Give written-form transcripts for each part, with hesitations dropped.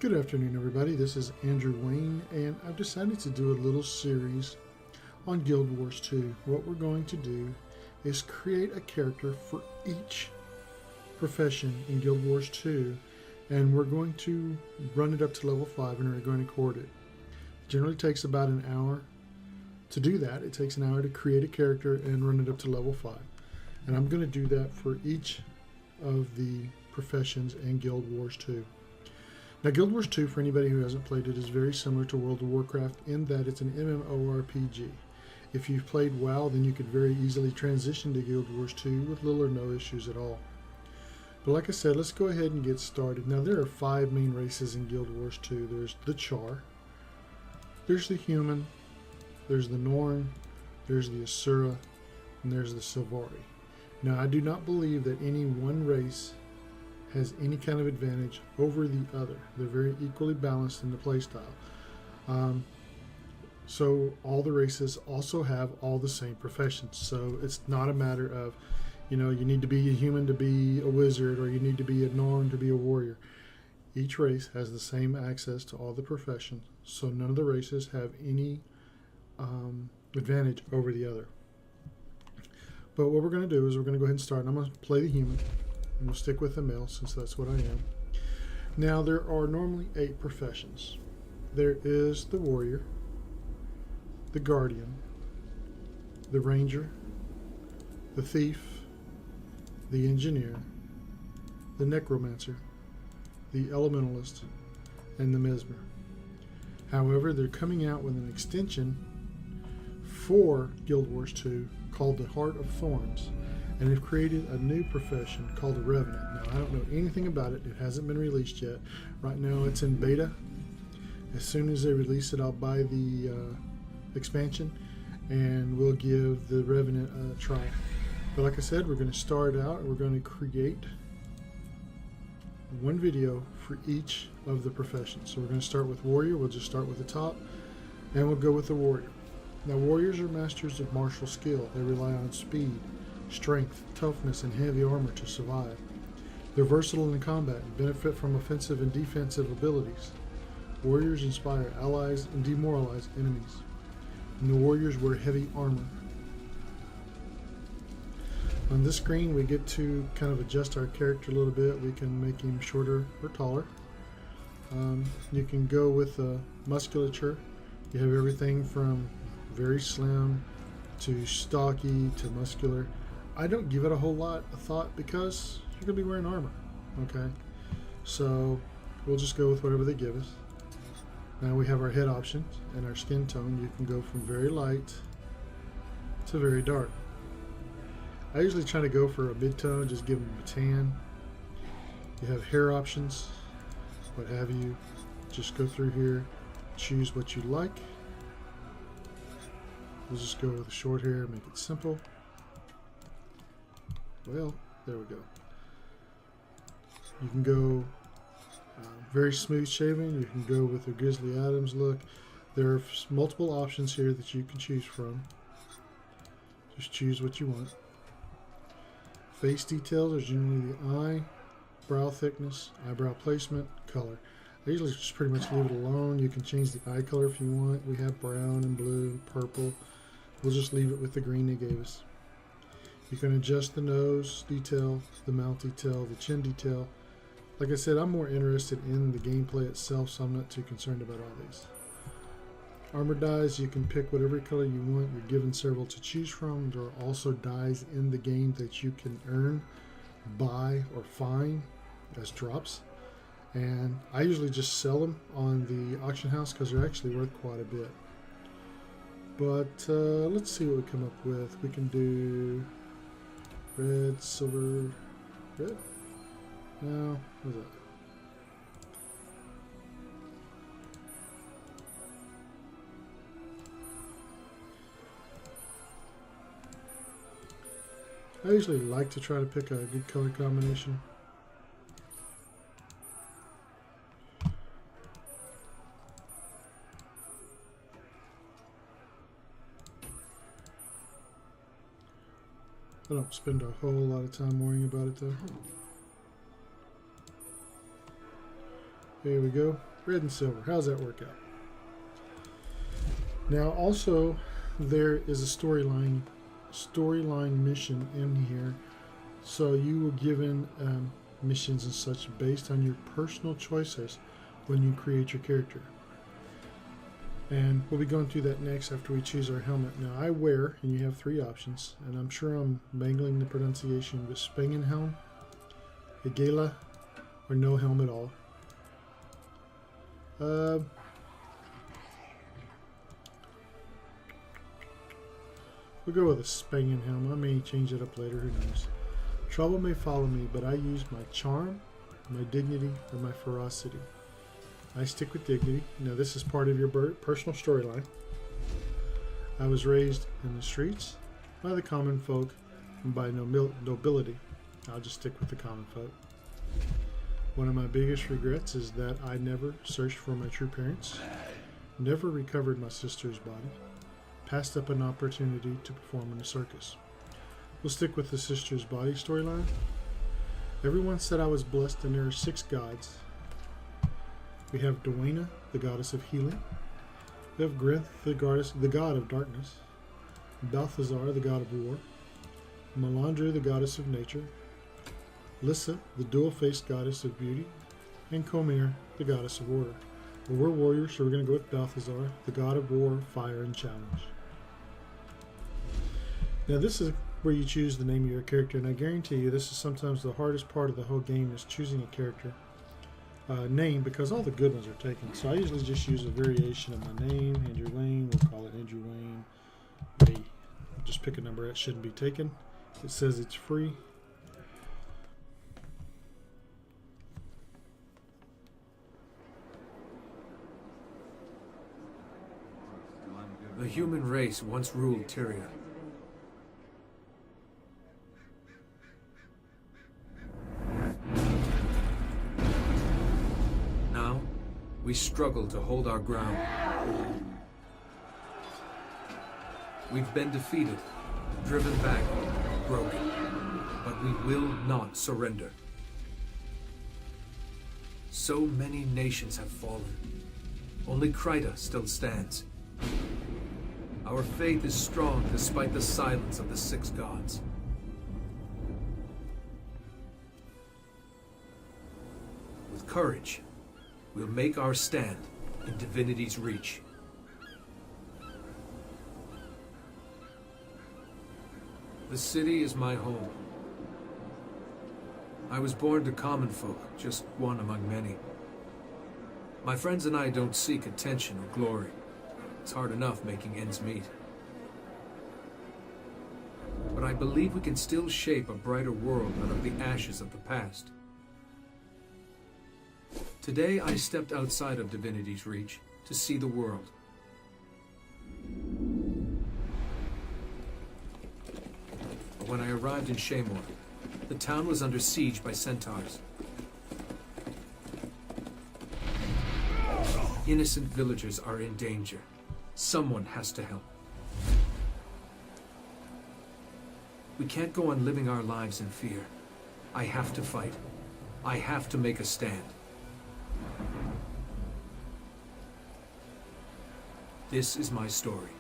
Good afternoon, everybody. This is Andrew Wayne, and I've decided to do a little series on Guild Wars 2. What we're going to do is create a character for each profession in Guild Wars 2, and we're going to run it up to level 5 and we're going to record it. It generally takes about an hour to do that. It takes an hour to create a character and run it up to level 5. And I'm going to do that for each of the professions in Guild Wars 2. Now, Guild Wars 2, for anybody who hasn't played it, is very similar to World of Warcraft in that it's an MMORPG. If you've played WoW, then you could very easily transition to Guild Wars 2 with little or no issues at all. But like I said, let's go ahead and get started. Now, there are 5 main races in Guild Wars 2. There's the Char, there's the Human, there's the Norn, there's the Asura, and there's the Sylvari. Now, I do not believe that any one race has any kind of advantage over the other. They're very equally balanced in the playstyle. So all the races also have all the same professions. So it's not a matter of, you need to be a human to be a wizard, or you need to be a Norn to be a warrior. Each race has the same access to all the professions, so none of the races have any advantage over the other. But what we're going to do is we're going to go ahead and start. And I'm going to play the human. And we'll stick with the male since that's what I am. Now, there are normally 8 professions. There is the warrior, the guardian, the ranger, the thief, the engineer, the necromancer, the elementalist, and the mesmer. However, they're coming out with an extension for Guild Wars 2 called the Heart of Thorns. And they've created a new profession called a Revenant. Now, I don't know anything about it. It hasn't been released yet. Right now, it's in beta. As soon as they release it, I'll buy the expansion, and we'll give the Revenant a try. But like I said, we're going to start out, and we're going to create one video for each of the professions. So we're going to start with Warrior. We'll just start with the top, and we'll go with the Warrior. Now, Warriors are masters of martial skill. They rely on speed, strength, toughness, and heavy armor to survive. They're versatile in combat and benefit from offensive and defensive abilities. Warriors inspire allies and demoralize enemies. And the warriors wear heavy armor. On this screen, we get to kind of adjust our character a little bit. We can make him shorter or taller. You can go with musculature. You have everything from very slim to stocky to muscular. I don't give it a whole lot of thought because you're going to be wearing armor, okay? So we'll just go with whatever they give us. Now we have our head options and our skin tone. You can go from very light to very dark. I usually try to go for a mid-tone, just give them a tan. You have hair options, what have you. Just go through here, choose what you like. We'll just go with short hair, make it simple. Well, there we go. You can go very smooth shaven. You can go with a Grizzly Adams look. There are multiple options here that you can choose from. Just choose what you want. Face details are generally the eye, brow thickness, eyebrow placement, color. I usually just pretty much leave it alone. You can change the eye color if you want. We have brown and blue, purple. We'll just leave it with the green they gave us. You can adjust the nose detail, the mouth detail, the chin detail. Like I said, I'm more interested in the gameplay itself, so I'm not too concerned about all these. Armor dyes, you can pick whatever color you want. You're given several to choose from. There are also dyes in the game that you can earn, buy, or find as drops. And I usually just sell them on the auction house because they're actually worth quite a bit. But let's see what we come up with. We can do red, silver, red? No, what is that? I usually like to try to pick a good color combination. I don't spend a whole lot of time worrying about it though. Here we go. Red and silver. How's that work out? Now, also, there is a storyline mission in here. So you were given missions and such based on your personal choices when you create your character. And we'll be going through that next after we choose our helmet. Now, I wear, and you have 3 options, and I'm sure I'm mangling the pronunciation, but Spangenhelm, Hegela, or no helm at all. We'll go with a Spangenhelm. I may change it up later, who knows. Trouble may follow me, but I use my charm, my dignity, or my ferocity. I stick with dignity. Now, this is part of your personal storyline. I was raised in the streets by the common folk and by nobility. I'll just stick with the common folk. One of my biggest regrets is that I never searched for my true parents, never recovered my sister's body, passed up an opportunity to perform in a circus. We'll stick with the sister's body storyline. Everyone said I was blessed, and there are 6 gods. We have Duena, the goddess of healing. We have Grinth, the god of darkness. Balthazar, the god of war. Melandra, the goddess of nature. Lissa, the dual-faced goddess of beauty. And Comer, the goddess of order. Well, we're warriors, so we're going to go with Balthazar, the god of war, fire, and challenge. Now, this is where you choose the name of your character, and I guarantee you this is sometimes the hardest part of the whole game, is choosing a character name, because all the good ones are taken. So I usually just use a variation of my name. Andrew Wayne, we'll call it Andrew Wayne. May just pick a number that shouldn't be taken. It says it's free. The human race once ruled Tyria. Now, we struggle to hold our ground. We've been defeated, driven back, broken, but we will not surrender. So many nations have fallen. Only Kryta still stands. Our faith is strong despite the silence of the 6 gods. With courage, we'll make our stand in divinity's reach. The city is my home. I was born to common folk, just one among many. My friends and I don't seek attention or glory. It's hard enough making ends meet. But I believe we can still shape a brighter world out of the ashes of the past. Today I stepped outside of divinity's reach to see the world. But when I arrived in Shamor, the town was under siege by centaurs. Innocent villagers are in danger. Someone has to help. We can't go on living our lives in fear. I have to fight. I have to make a stand. This is my story.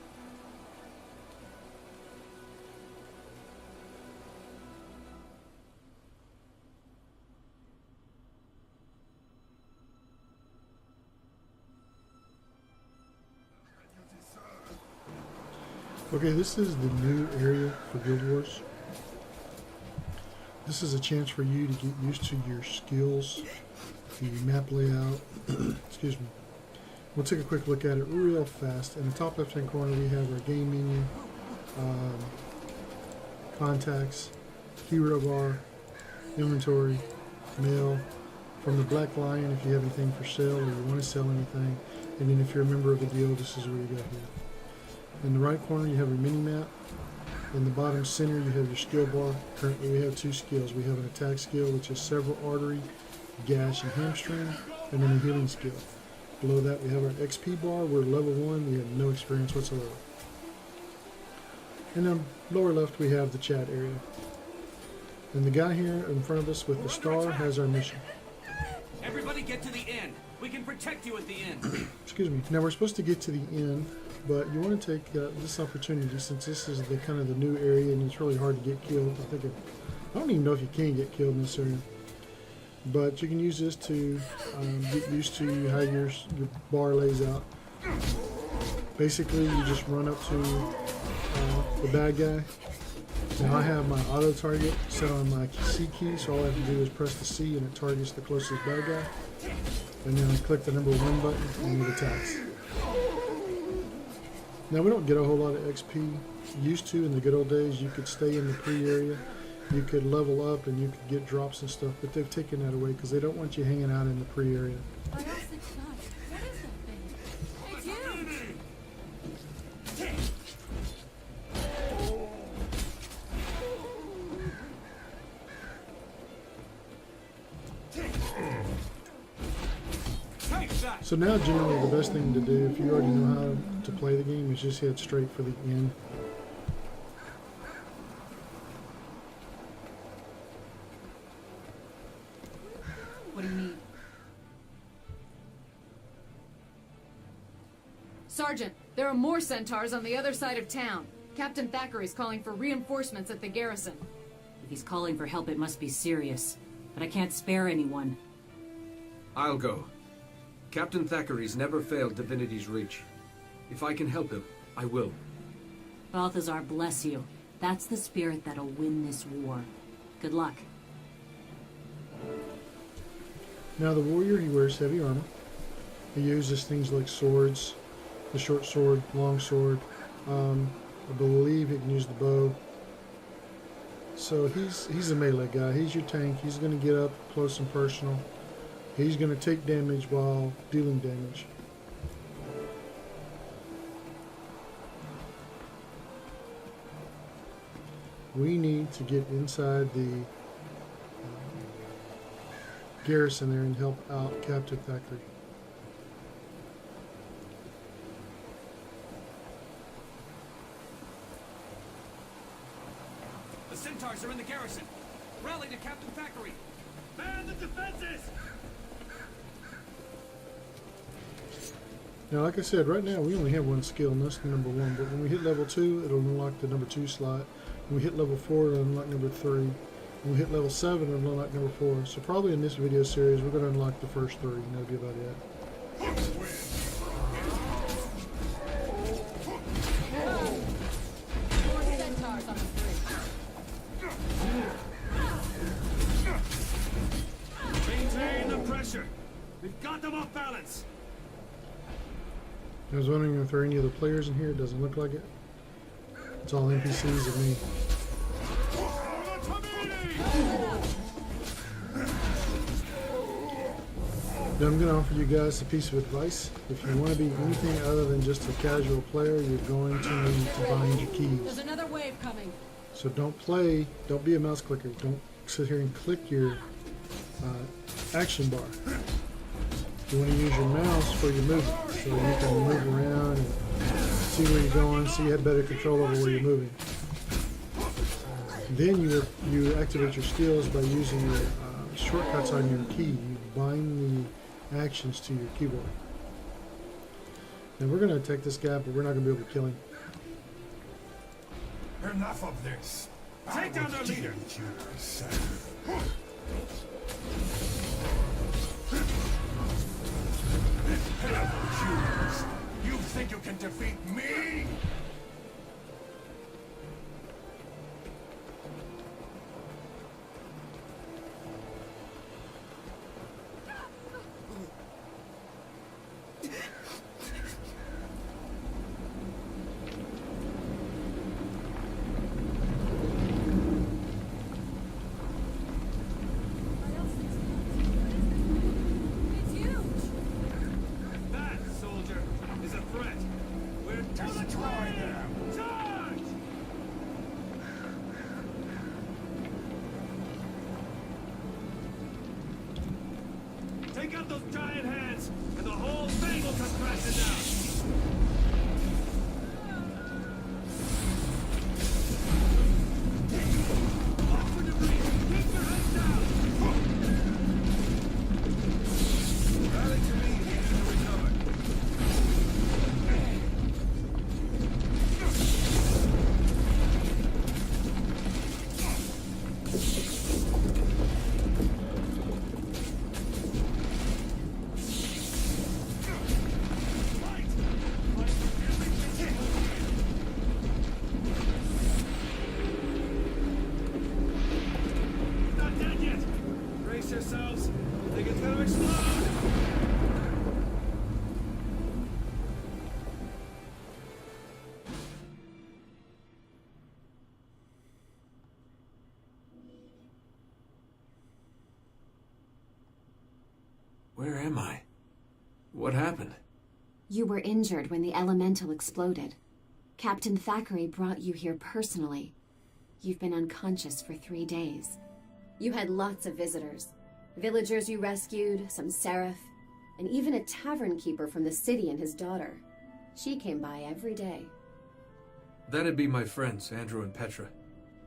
Okay, this is the new area for Guildwars. This is a chance for you to get used to your skills, the map layout. Excuse me. We'll take a quick look at it real fast. In the top left-hand corner, we have our game menu, contacts, hero bar, inventory, mail. From the Black Lion, if you have anything for sale or you want to sell anything. And then if you're a member of the guild, this is where you got here. In the right corner, you have your mini-map. In the bottom center, you have your skill bar. Currently, we have 2 skills. We have an attack skill, which is several artery, gash, and hamstring, and then a healing skill. Below that, we have our XP bar. We're level 1. We have no experience whatsoever. And then lower left, we have the chat area. And the guy here in front of us with the star has our mission. Everybody get to the inn. We can protect you at the inn. Excuse me. Now we're supposed to get to the inn, but you want to take this opportunity, since this is the kind of the new area and it's really hard to get killed. I don't even know if you can get killed in this area, but you can use this to get used to how your bar lays out. Basically, you just run up to the bad guy. Now I have my auto target set on my C key, so all I have to do is press the C and it targets the closest bad guy. And then I click the number 1 button and it attacks. Now we don't get a whole lot of XP. Used to in the good old days, you could stay in the pre-area, you could level up and you could get drops and stuff, but they've taken that away because they don't want you hanging out in the pre-area. What is that thing? It's huge! So now generally the best thing to do, if you already know how to play the game, is just head straight for the end. What do you need? Sergeant, there are more centaurs on the other side of town. Captain Thackeray's calling for reinforcements at the garrison. If he's calling for help, it must be serious. But I can't spare anyone. I'll go. Captain Thackeray's never failed Divinity's reach. If I can help him, I will. Balthazar, bless you. That's the spirit that'll win this war. Good luck. Now the warrior, he wears heavy armor. He uses things like swords, the short sword, long sword. I believe he can use the bow. So he's a melee guy. He's your tank. He's going to get up close and personal. He's going to take damage while dealing damage. We need to get inside the garrison there and help out Captain Thackeray. The centaurs are in the garrison. Rally to Captain Thackeray. Man the defenses! Now, like I said, right now we only have one skill, and that's the number 1. But when we hit level 2, it'll unlock the number 2 slot. When we hit level 4, it'll unlock number 3. When we hit level 7, it'll unlock number 4. So probably in this video series, we're going to unlock the first 3, and that'll be about it. More centaurs on the bridge. Maintain the pressure. We've got them off balance. I was wondering if there are any other players in here. It doesn't look like it. It's all NPCs and me. Now I'm going to offer you guys a piece of advice. If you want to be anything other than just a casual player, you're going to need to bind your keys. There's another wave coming. So don't be a mouse clicker. Don't sit here and click your action bar. You want to use your mouse for your movement, so you can move around and see where you're going, so you have better control over where you're moving. Then you activate your skills by using your shortcuts on your key. You bind the actions to your keyboard. Now we're going to attack this guy, but we're not going to be able to kill him. Enough of this. Take down their leader. You think you can defeat me? It's huge! That, soldier, is a threat. We're Destroy them! charge! Take out those giant hands, and the whole thing will come crashing down. Look for debris. Keep your heads down. Where am I? What happened? You were injured when the elemental exploded. Captain Thackeray brought you here personally. You've been unconscious for 3 days. You had lots of visitors. Villagers you rescued, some seraph, and even a tavern keeper from the city and his daughter. She came by every day. That'd be my friends, Andrew and Petra.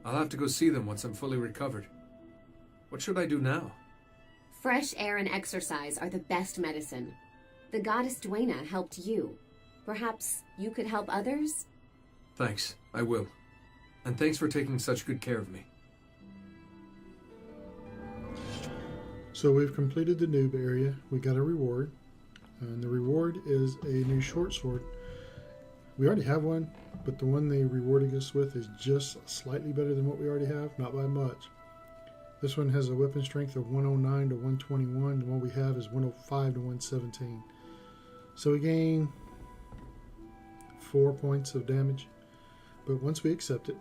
I'll have to go see them once I'm fully recovered. What should I do now? Fresh air and exercise are the best medicine. The goddess Duena helped you. Perhaps you could help others? Thanks, I will. And thanks for taking such good care of me. So we've completed the noob area. We got a reward. And the reward is a new short sword. We already have one, but the one they rewarded us with is just slightly better than what we already have, not by much. This one has a weapon strength of 109 to 121, and what we have is 105 to 117. So we gain 4 points of damage, but once we accept it,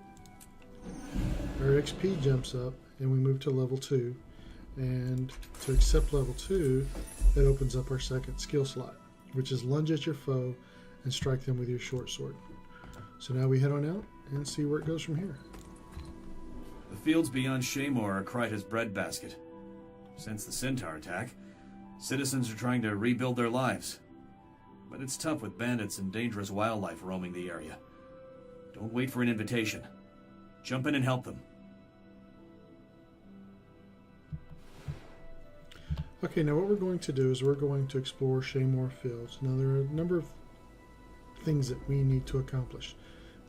our XP jumps up and we move to level 2. And to accept level 2, it opens up our second skill slot, which is lunge at your foe and strike them with your short sword. So now we head on out and see where it goes from here. The fields beyond Shaymore are Kryta's breadbasket. Since the Centaur attack, citizens are trying to rebuild their lives. But it's tough with bandits and dangerous wildlife roaming the area. Don't wait for an invitation. Jump in and help them. Okay, now what we're going to do is we're going to explore Shaymore Fields. Now there are a number of things that we need to accomplish.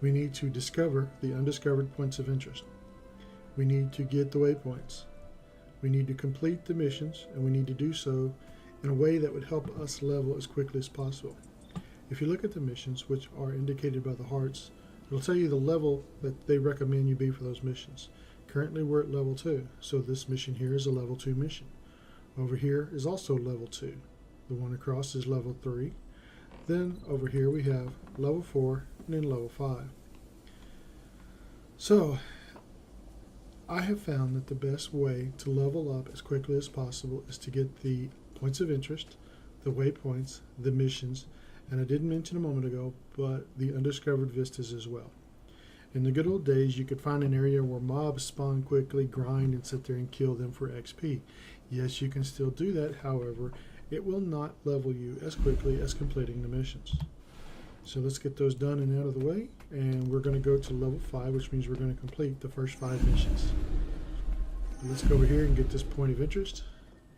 We need to discover the undiscovered points of interest. We need to get the waypoints. We need to complete the missions, and we need to do so in a way that would help us level as quickly as possible. If you look at the missions, which are indicated by the hearts, it'll tell you the level that they recommend you be for those missions. Currently we're at level 2, so this mission here is a level 2 mission. Over here is also level 2. The one across is level 3. Then over here we have level 4 and then level 5. So I have found that the best way to level up as quickly as possible is to get the points of interest, the waypoints, the missions, and I didn't mention a moment ago, but the undiscovered vistas as well. In the good old days, you could find an area where mobs spawn quickly, grind, and sit there and kill them for XP. Yes, you can still do that, however, it will not level you as quickly as completing the missions. So let's get those done and out of the way, and we're going to go to level 5, which means we're going to complete the first 5 missions. Let's go over here and get this point of interest.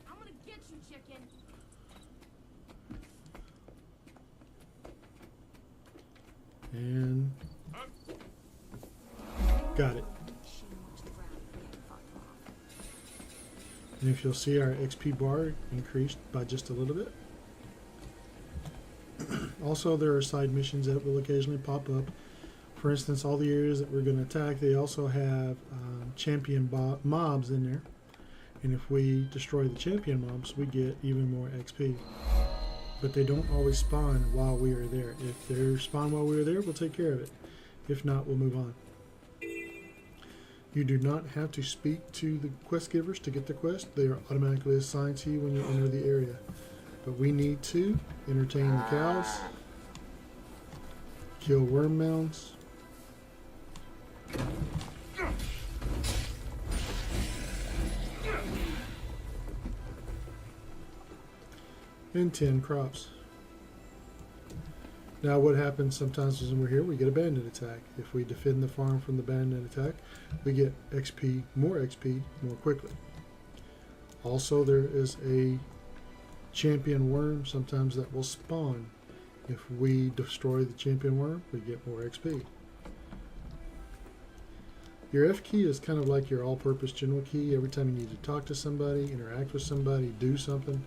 I'm gonna get you, chicken. And got it. And if you'll see, our XP bar increased by just a little bit. Also, there are side missions that will occasionally pop up. For instance, all the areas that we're going to attack, they also have champion mobs in there. And if we destroy the champion mobs, we get even more XP. But they don't always spawn while we are there. If they spawn while we are there, we'll take care of it. If not, we'll move on. You do not have to speak to the quest givers to get the quest. They are automatically assigned to you when you enter the area. But we need to entertain the cows, kill worm mounds, and 10 crops. Now what happens sometimes is when we're here, we get a bandit attack. If we defend the farm from the bandit attack, we get XP more quickly. Also, there is a champion worm sometimes that will spawn. If we destroy the champion worm, we get more XP. Your F key is kind of like your all-purpose general key. Every time you need to talk to somebody, interact with somebody, do something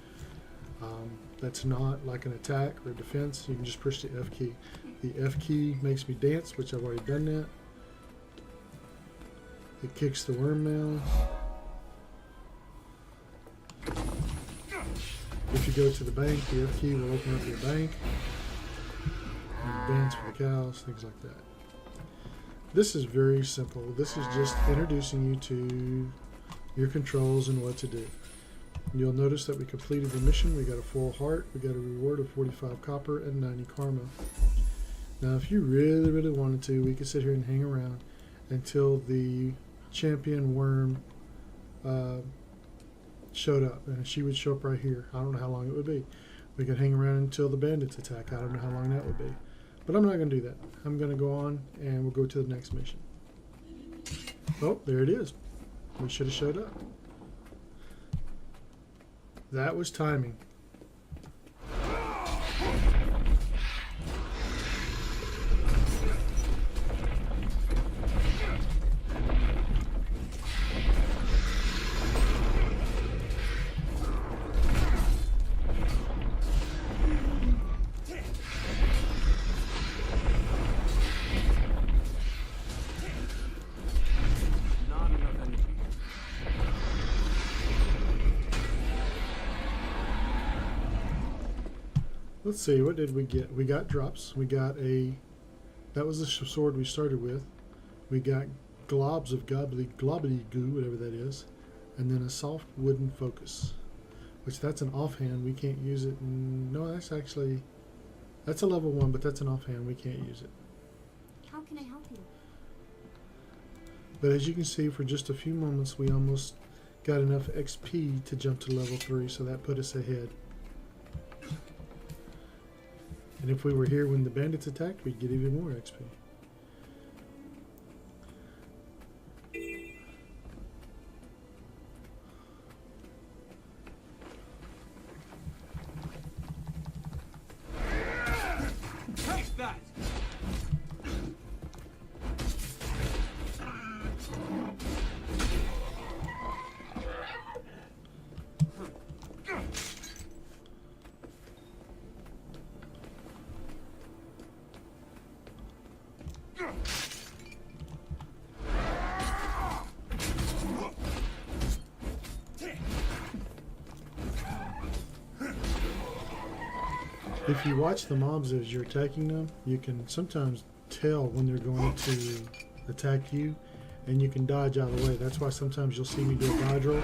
that's not like an attack or a defense, you can just push the F key. The F key makes me dance, which I've already done that. It kicks the worm mound. If you go to the bank, the F key will open up your bank. Dance for the cows, things like that. This is very simple. This is just introducing you to your controls and what to do. You'll notice that we completed the mission. We got a full heart. We got a reward of 45 copper and 90 karma. Now, if you really, really wanted to, we could sit here and hang around until the champion worm showed up. And she would show up right here. I don't know how long it would be. We could hang around until the bandits attack. I don't know how long that would be. But I'm not going to do that. I'm going to go on and we'll go to the next mission. Oh, there it is. We should have showed up. That was timing. Not enough energy. Let's see, what did we get? We got drops. We got that was the sword we started with. We got globs of globbity goo, whatever that is. And then a soft wooden focus. Which that's an offhand, we can't use it. No, that's a level 1, but that's an offhand, we can't use it. How can I help you? But as you can see, for just a few moments, we almost got enough XP to jump to level 3, so that put us ahead. And if we were here when the bandits attacked, we'd get even more XP. Take that! If you watch the mobs as you're attacking them, you can sometimes tell when they're going to attack you, and you can dodge out of the way. That's why sometimes you'll see me do a dodge roll.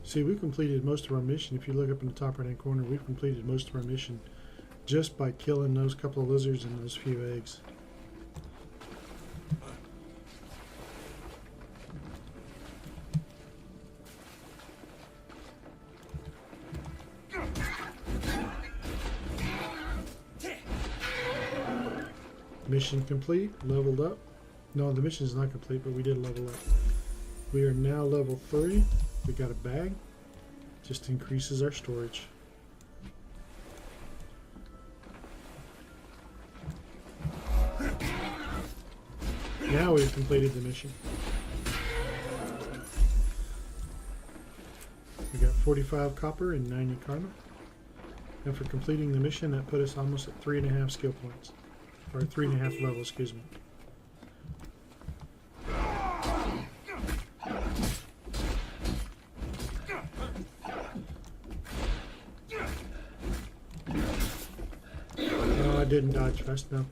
See, we completed most of our mission. If you look up in the top right hand corner, we've completed most of our mission just by killing those couple of lizards and those few eggs. Mission complete, leveled up. No, the mission is not complete, but we did level up. We are now level 3. We got a bag. Just increases our storage. Now we've completed the mission. We got 45 copper and 90 karma. And for completing the mission, that put us almost at 3.5 skill points. Or 3.5 levels, excuse me. Oh, I didn't dodge fast enough.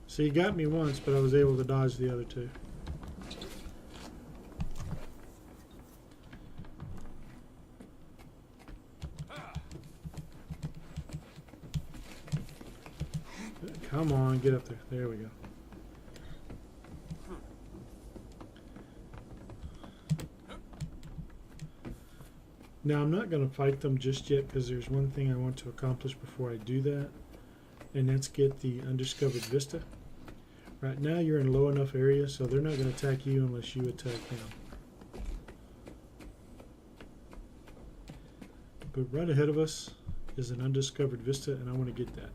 So you got me once, but I was able to dodge the other two. Come on, get up there. There we go. Now I'm not going to fight them just yet because there's one thing I want to accomplish before I do that, and that's get the undiscovered vista. Right now you're in a low enough area, so they're not going to attack you unless you attack them. But right ahead of us is an undiscovered vista, and I want to get that.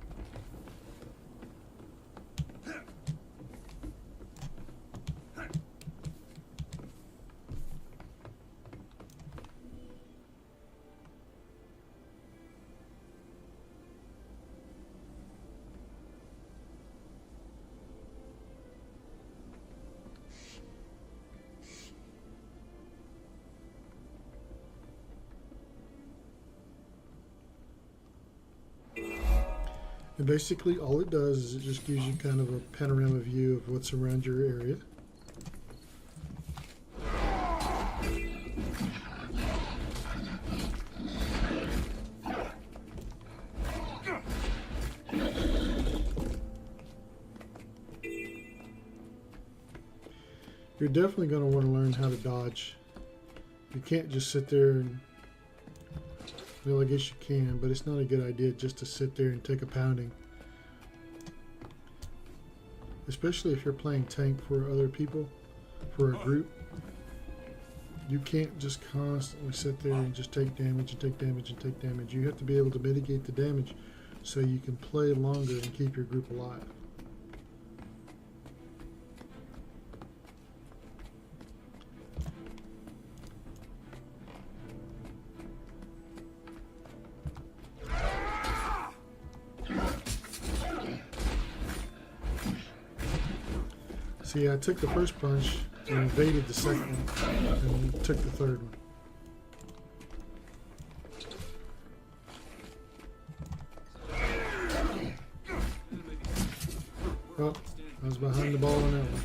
And basically all it does is it just gives you kind of a panorama view of what's around your area. You're definitely going to want to learn how to dodge. You can't just sit there and, well, I guess you can, but it's not a good idea just to sit there and take a pounding. Especially if you're playing tank for other people, for a group. You can't just constantly sit there and just take damage and take damage and take damage. You have to be able to mitigate the damage so you can play longer and keep your group alive. See, I took the first punch and evaded the second one, and took the third one. Oh, I was behind the ball on that one.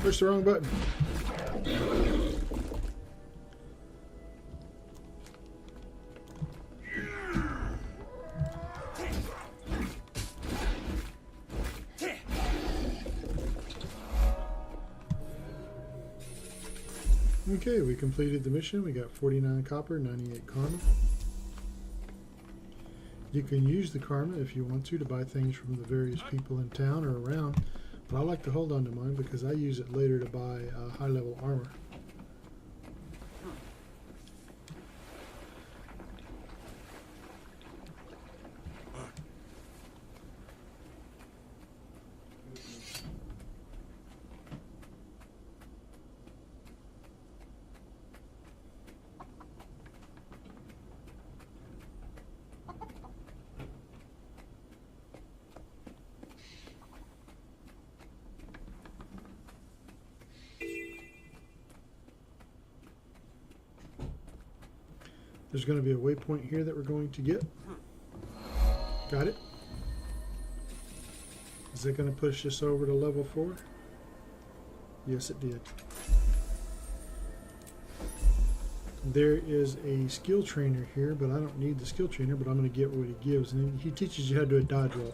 Push the wrong button. Okay, we completed the mission. We got 49 copper, 98 karma. You can use the karma if you want to buy things from the various people in town or around. But I like to hold on to mine because I use it later to buy high-level armor. There's going to be a waypoint here that we're going to get. Got it? Is it going to push us over to level 4? Yes, it did. There is a skill trainer here, but I don't need the skill trainer, but I'm going to get what he gives. And he teaches you how to do a dodge roll.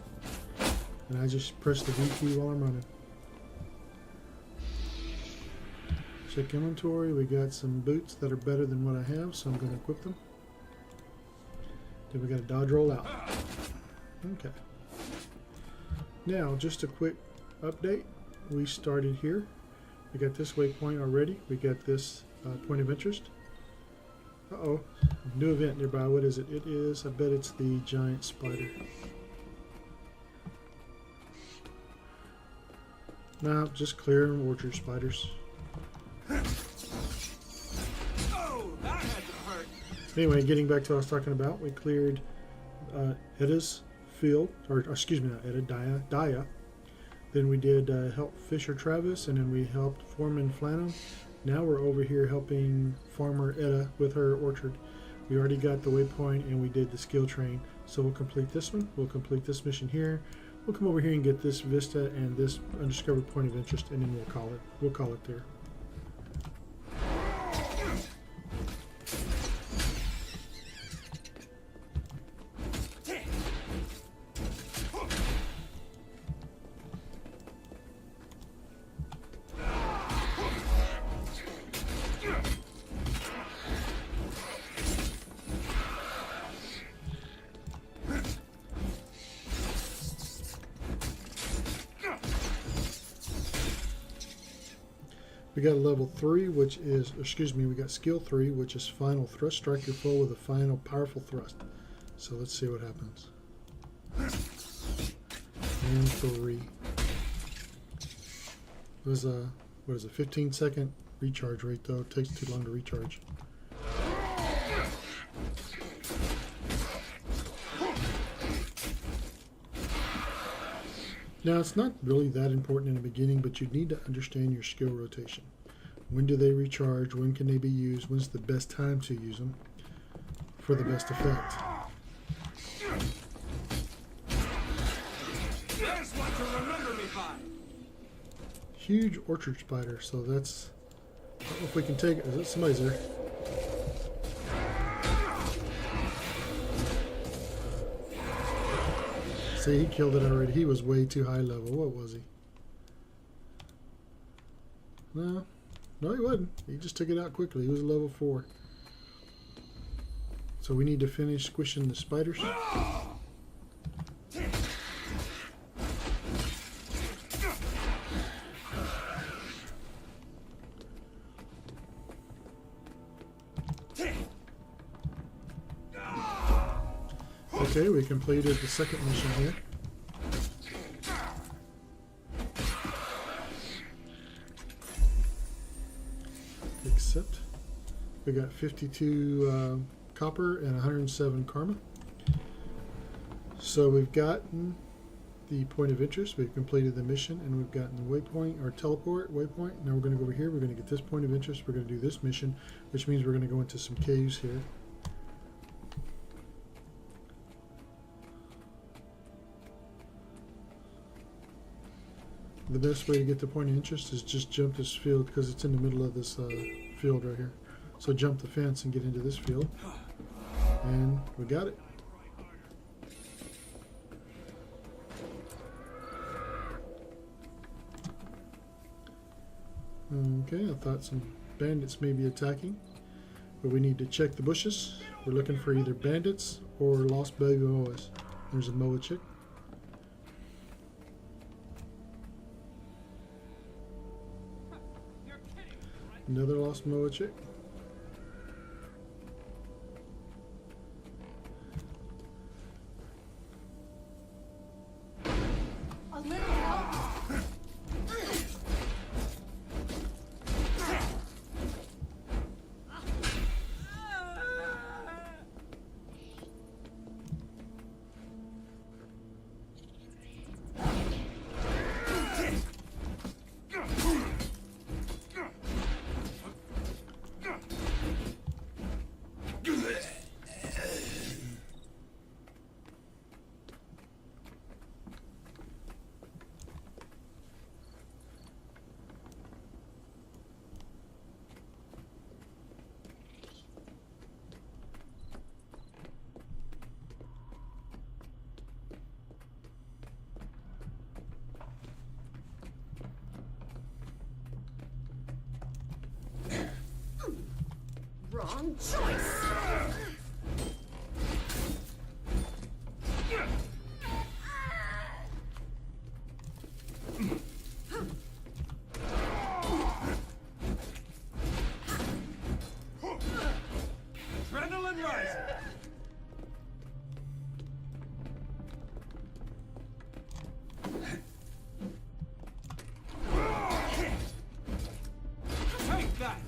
And I just press the V key while I'm running. Check inventory. We got some boots that are better than what I have, so I'm going to equip them. Then we got a dodge roll out. Okay. Now, just a quick update. We started here. We got this waypoint already. We got this point of interest. Uh-oh. New event nearby. What is it? It is, I bet it's the giant spider. No, just clearing orchard spiders. Oh, that had to hurt. Anyway, getting back to what I was talking about, we cleared Edda's field, or excuse me, not Edda, Daya. Then we did help Fisher Travis, and then we helped Foreman Flannum. Now we're over here helping Farmer Edda with her orchard. We already got the waypoint, and we did the skill train. So we'll complete this one. We'll complete this mission here. We'll come over here and get this vista and this undiscovered point of interest, and then we'll call it there. We got a level 3, which is, excuse me, we got skill 3, which is final thrust. Strike your foe with a final powerful thrust. So let's see what happens. And 3. There's a, what is it, 15-second recharge rate though. It takes too long to recharge. Now, it's not really that important in the beginning, but you need to understand your skill rotation. When do they recharge? When can they be used? When's the best time to use them for the best effect? There's one to remember me by. Huge orchard spider, so that's... I don't know if we can take it. Is it? Somebody's there. See, he killed it already. He was way too high level. What was he? No, he wasn't. He just took it out quickly. He was level 4. So we need to finish squishing the spiders. Okay, we completed the second mission here. Except we got 52 copper and 107 karma. So we've gotten the point of interest, we've completed the mission, and we've gotten the waypoint, or teleport waypoint. Now we're going to go over here, we're going to get this point of interest, we're going to do this mission, which means we're going to go into some caves here. The best way to get the point of interest is just jump this field because it's in the middle of this field right here. So jump the fence and get into this field. And we got it. Okay, I thought some bandits may be attacking, but we need to check the bushes. We're looking for either bandits or lost baby boys. There's a Moa chick. Another lost Moa chick. A little help. Wrong choice. Adrenaline rising. Take that.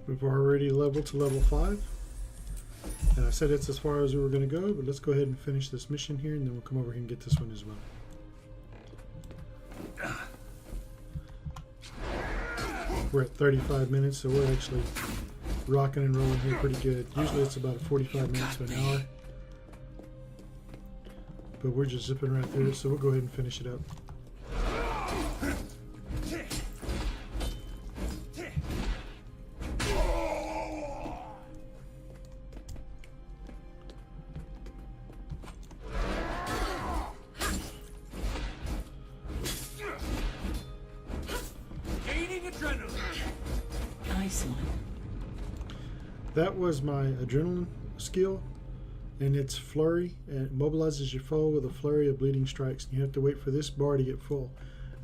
We've already leveled to level 5. And I said it's as far as we were going to go, but let's go ahead and finish this mission here, and then we'll come over here and get this one as well. We're at 35 minutes, so we're actually rocking and rolling here pretty good. Usually it's about 45 minutes to an hour. But we're just zipping right through it, so we'll go ahead and finish it up. Gaining adrenaline. Nice one. That was my adrenaline skill. And it's flurry, and it mobilizes your foe with a flurry of bleeding strikes. You have to wait for this bar to get full.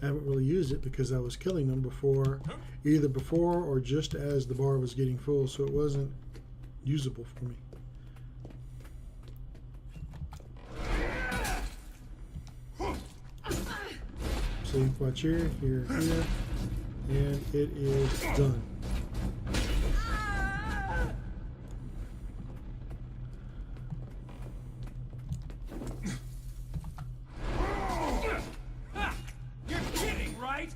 I haven't really used it because I was killing them either before or just as the bar was getting full, so it wasn't usable for me. See, watch here, here, here, and it is done. You're kidding, right?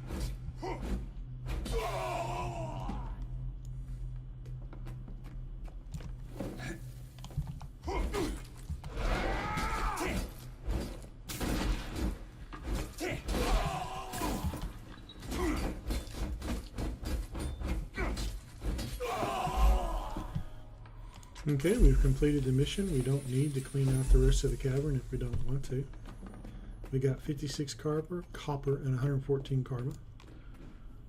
Okay, we've completed the mission. We don't need to clean out the rest of the cavern if we don't want to. We got 56 copper, and 114 karma.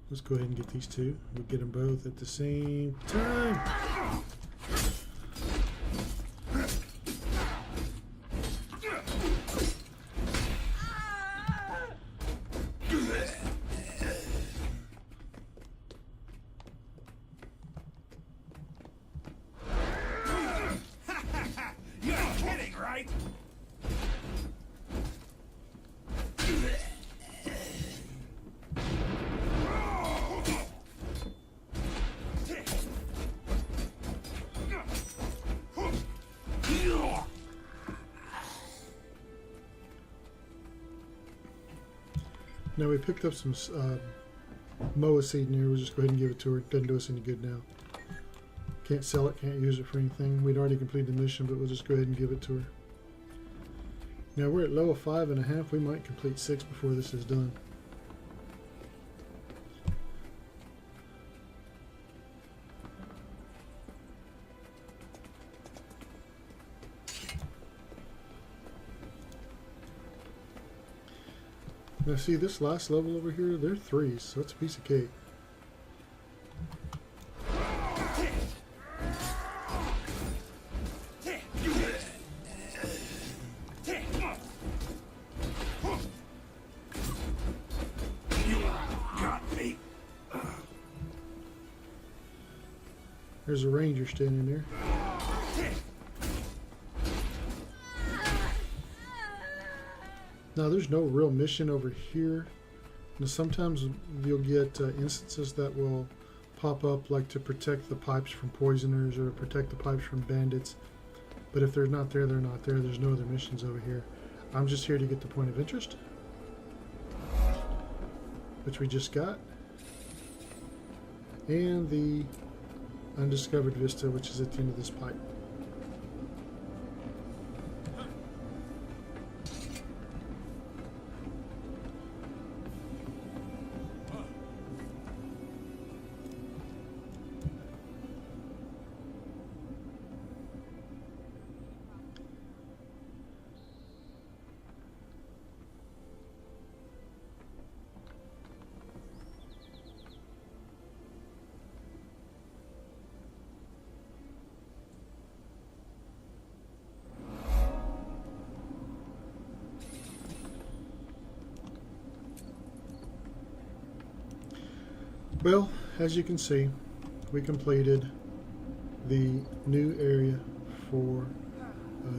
Let's go ahead and get these two. We'll get them both at the same time. You're kidding, right? Now we picked up some moa seed in here. We'll just go ahead and give it to her. It doesn't do us any good now. Can't sell it, can't use it for anything. We'd already completed the mission, but we'll just go ahead and give it to her. Now we're at level 5.5. We might complete 6 before this is done. Now see this last level over here, they're 3s, so it's a piece of cake. There's a ranger standing there. Now there's no real mission over here. Now sometimes you'll get instances that will pop up like to protect the pipes from poisoners or to protect the pipes from bandits. But if they're not there, they're not there. There's no other missions over here. I'm just here to get the point of interest, which we just got. And the undiscovered vista, which is at the end of this pipe. Well, as you can see, we completed the new area for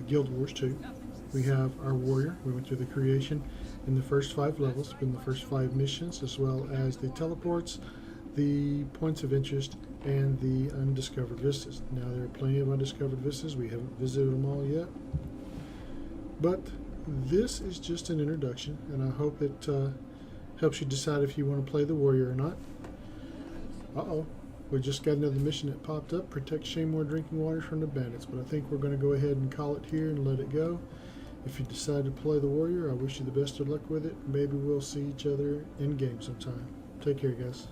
Guildwars 2. We have our warrior. We went through the creation in the first 5 levels, in the first 5 missions, as well as the teleports, the points of interest, and the undiscovered vistas. Now, there are plenty of undiscovered vistas. We haven't visited them all yet. But this is just an introduction, and I hope it helps you decide if you want to play the warrior or not. Uh-oh, we just got another mission that popped up. Protect Shaymore drinking water from the bandits. But I think we're going to go ahead and call it here and let it go. If you decide to play the warrior, I wish you the best of luck with it. Maybe we'll see each other in game sometime. Take care, guys.